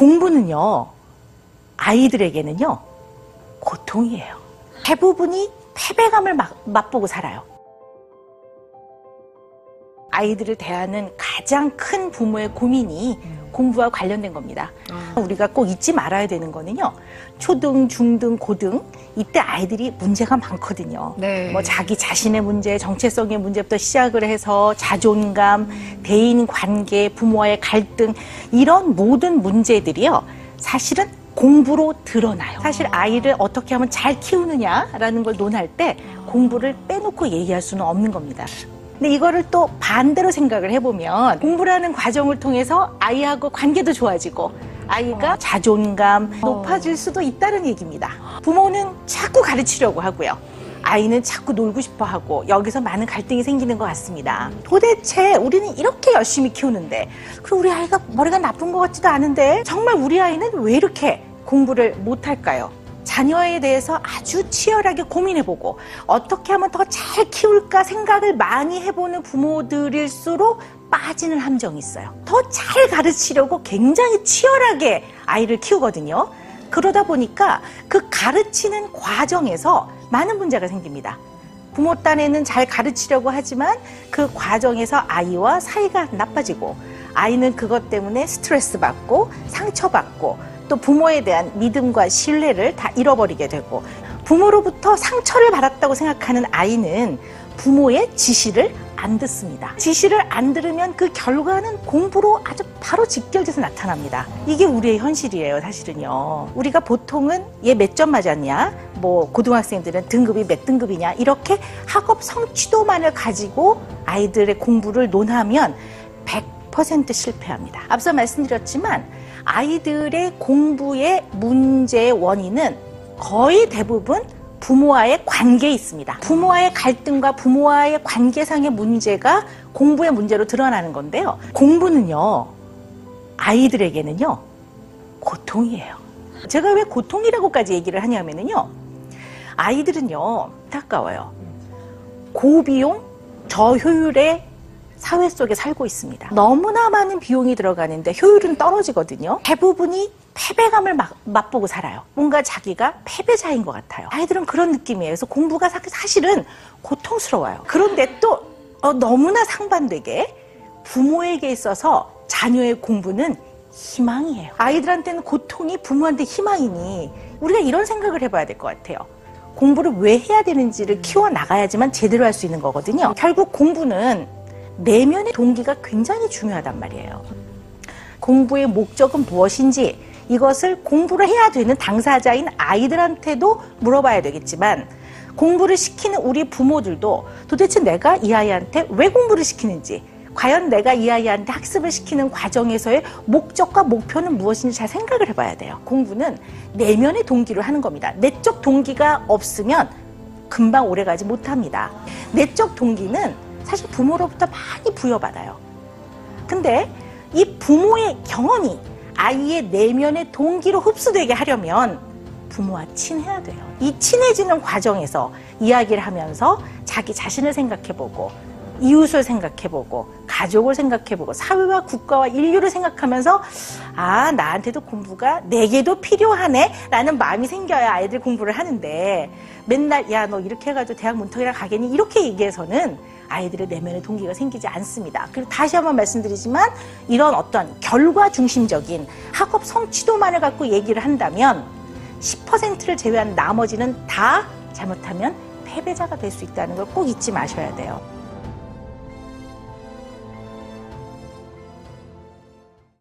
공부는요, 아이들에게는요, 고통이에요. 대부분이 패배감을 맛보고 살아요. 아이들을 대하는 가장 큰 부모의 고민이 공부와 관련된 겁니다. 우리가 꼭 잊지 말아야 되는 거는요, 초등, 중등, 고등, 이때 아이들이 문제가 많거든요. 네. 뭐 자기 자신의 문제, 정체성의 문제부터 시작을 해서 자존감, 대인 관계, 부모와의 갈등, 이런 모든 문제들이요, 사실은 공부로 드러나요. 사실 아이를 어떻게 하면 잘 키우느냐라는 걸 논할 때 공부를 빼놓고 얘기할 수는 없는 겁니다. 근데 이거를 또 반대로 생각을 해보면 공부라는 과정을 통해서 아이하고 관계도 좋아지고 아이가 자존감 높아질 수도 있다는 얘기입니다. 부모는 자꾸 가르치려고 하고요. 아이는 자꾸 놀고 싶어 하고 여기서 많은 갈등이 생기는 것 같습니다. 도대체 우리는 이렇게 열심히 키우는데 그리고 우리 아이가 머리가 나쁜 것 같지도 않은데 정말 우리 아이는 왜 이렇게 공부를 못할까요? 자녀에 대해서 아주 치열하게 고민해보고 어떻게 하면 더 잘 키울까 생각을 많이 해보는 부모들일수록 빠지는 함정이 있어요. 더 잘 가르치려고 굉장히 치열하게 아이를 키우거든요. 그러다 보니까 그 가르치는 과정에서 많은 문제가 생깁니다. 부모 딴에는 잘 가르치려고 하지만 그 과정에서 아이와 사이가 나빠지고 아이는 그것 때문에 스트레스 받고 상처받고 또 부모에 대한 믿음과 신뢰를 다 잃어버리게 되고 부모로부터 상처를 받았다고 생각하는 아이는 부모의 지시를 안 듣습니다. 지시를 안 들으면 그 결과는 공부로 아주 바로 직결돼서 나타납니다. 이게 우리의 현실이에요, 사실은요. 우리가 보통은 얘 몇 점 맞았냐, 뭐 고등학생들은 등급이 몇 등급이냐, 이렇게 학업 성취도만을 가지고 아이들의 공부를 논하면 100% 실패합니다. 앞서 말씀드렸지만 아이들의 공부의 문제의 원인은 거의 대부분 부모와의 관계에 있습니다. 부모와의 갈등과 부모와의 관계상의 문제가 공부의 문제로 드러나는 건데요. 공부는요, 아이들에게는요, 고통이에요. 제가 왜 고통이라고까지 얘기를 하냐면요, 아이들은요, 안타까워요. 고비용, 저효율의 사회 속에 살고 있습니다. 너무나 많은 비용이 들어가는데 효율은 떨어지거든요. 대부분이 패배감을 맛보고 살아요. 뭔가 자기가 패배자인 것 같아요. 아이들은 그런 느낌이에요. 그래서 공부가 사실은 고통스러워요. 그런데 또 너무나 상반되게 부모에게 있어서 자녀의 공부는 희망이에요. 아이들한테는 고통이 부모한테 희망이니 우리가 이런 생각을 해봐야 될 것 같아요. 공부를 왜 해야 되는지를 키워나가야지만 제대로 할 수 있는 거거든요. 결국 공부는 내면의 동기가 굉장히 중요하단 말이에요. 공부의 목적은 무엇인지 이것을 공부를 해야 되는 당사자인 아이들한테도 물어봐야 되겠지만 공부를 시키는 우리 부모들도 도대체 내가 이 아이한테 왜 공부를 시키는지 과연 내가 이 아이한테 학습을 시키는 과정에서의 목적과 목표는 무엇인지 잘 생각을 해봐야 돼요. 공부는 내면의 동기로 하는 겁니다. 내적 동기가 없으면 금방 오래가지 못합니다. 내적 동기는 사실 부모로부터 많이 부여받아요. 근데 이 부모의 경험이 아이의 내면의 동기로 흡수되게 하려면 부모와 친해야 돼요. 이 친해지는 과정에서 이야기를 하면서 자기 자신을 생각해보고 이웃을 생각해보고 가족을 생각해보고 사회와 국가와 인류를 생각하면서 아, 나한테도 공부가 내게도 필요하네 라는 마음이 생겨야 아이들 공부를 하는데 맨날 야, 너 이렇게 해가지고 대학 문턱이라 가겠니? 이렇게 얘기해서는 아이들의 내면의 동기가 생기지 않습니다. 그리고 다시 한번 말씀드리지만 이런 어떤 결과 중심적인 학업 성취도만을 갖고 얘기를 한다면 10%를 제외한 나머지는 다 잘못하면 패배자가 될 수 있다는 걸 꼭 잊지 마셔야 돼요.